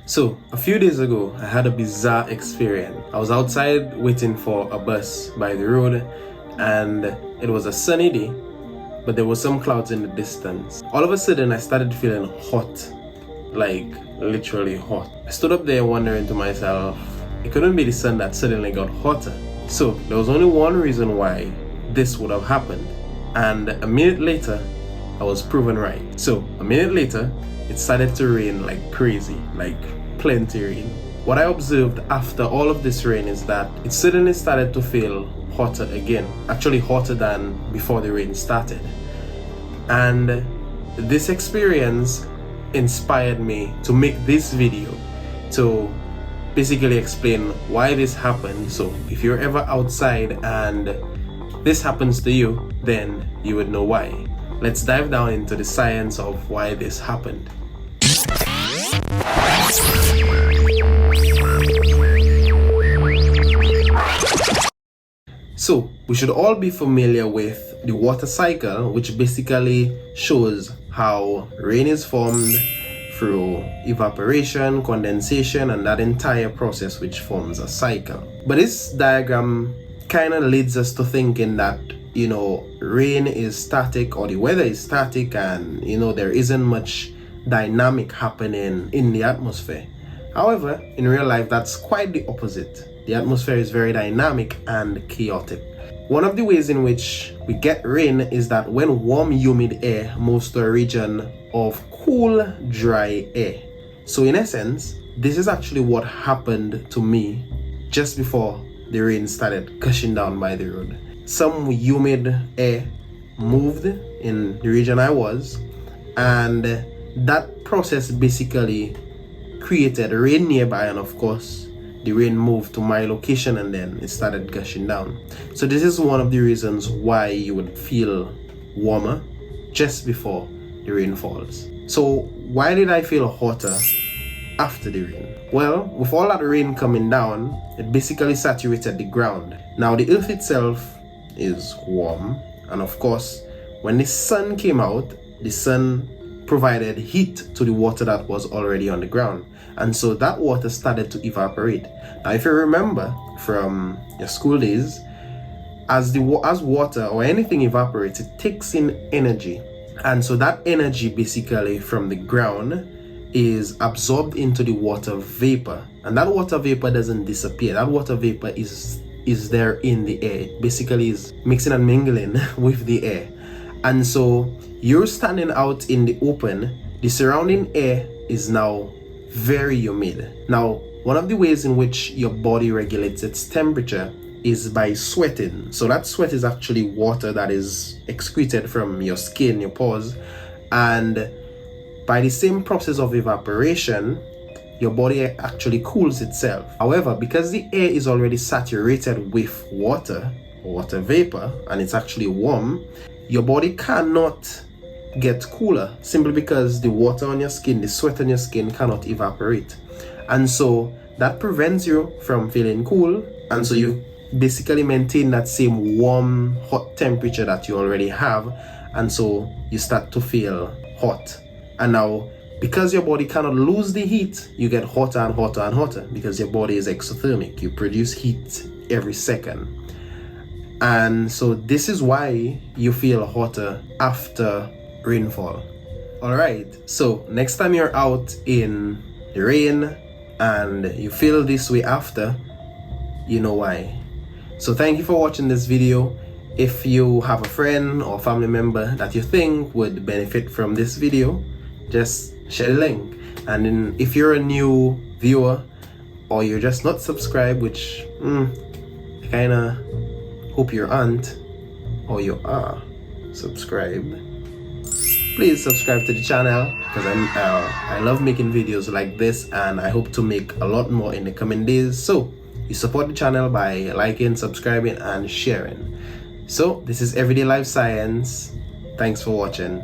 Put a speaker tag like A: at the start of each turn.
A: So, a few days ago, I had a bizarre experience. I was outside waiting for a bus by the road, and it was a sunny day, but there was some clouds in the distance. All of a sudden, I started feeling hot, like literally hot. I stood up there wondering to myself, it couldn't be the sun that suddenly got hotter. So, there was only one reason why this would have happened, and a minute later, I was proven right. So, a minute later, it started to rain like crazy, like plenty rain. What I observed after all of this rain is that it suddenly started to feel hotter again, actually hotter than before the rain started. And this experience inspired me to make this video to basically explain why this happened. So if you're ever outside and this happens to you, then you would know why. Let's dive down into the science of why this happened. So, we should all be familiar with the water cycle, which basically shows how rain is formed through evaporation, condensation, and that entire process which forms a cycle. But this diagram kind of leads us to thinking that, rain is static or the weather is static and, there isn't much dynamic happening in the atmosphere. However, in real life, that's quite the opposite. The atmosphere is very dynamic and chaotic. One of the ways in which we get rain is that when warm, humid air moves to a region of cool, dry air. So in essence, this is actually what happened to me just before the rain started gushing down by the road. Some humid air moved in the region I was, and that process basically created rain nearby, and of course the rain moved to my location and then it started gushing down. So this is one of the reasons why you would feel warmer just before the rain falls. So why did I feel hotter after the rain? Well, with all that rain coming down, it basically saturated the ground. Now the earth itself is warm, and of course when the sun came out, the sun provided heat to the water that was already on the ground, and so that water started to evaporate. Now if you remember from your school days, as water or anything evaporates, it takes in energy, and so that energy basically from the ground is absorbed into the water vapor, and that water vapor doesn't disappear. That water vapor is there in the air. It basically is mixing and mingling with the air. And so you're standing out in the open, the surrounding air is now very humid. Now, one of the ways in which your body regulates its temperature is by sweating. So that sweat is actually water that is excreted from your skin, your pores, and by the same process of evaporation, your body actually cools itself. However, because the air is already saturated with water vapor, and it's actually warm, your body cannot get cooler simply because the water on your skin, the sweat on your skin cannot evaporate. And so that prevents you from feeling cool, and so you basically maintain that same warm, hot temperature that you already have, and so you start to feel hot. And now, because your body cannot lose the heat, you get hotter and hotter and hotter because your body is exothermic. You produce heat every second. And so this is why you feel hotter after rainfall. Alright, so next time you're out in the rain and you feel this way after, you know why. So thank you for watching this video. If you have a friend or family member that you think would benefit from this video, just share the link. And then if you're a new viewer or you're just not subscribed, which I kinda hope you aren't, or you are subscribed, please subscribe to the channel because I love making videos like this, and I hope to make a lot more in the coming days. So you support the channel by liking, subscribing, and sharing. So this is Everyday Life Science. Thanks for watching.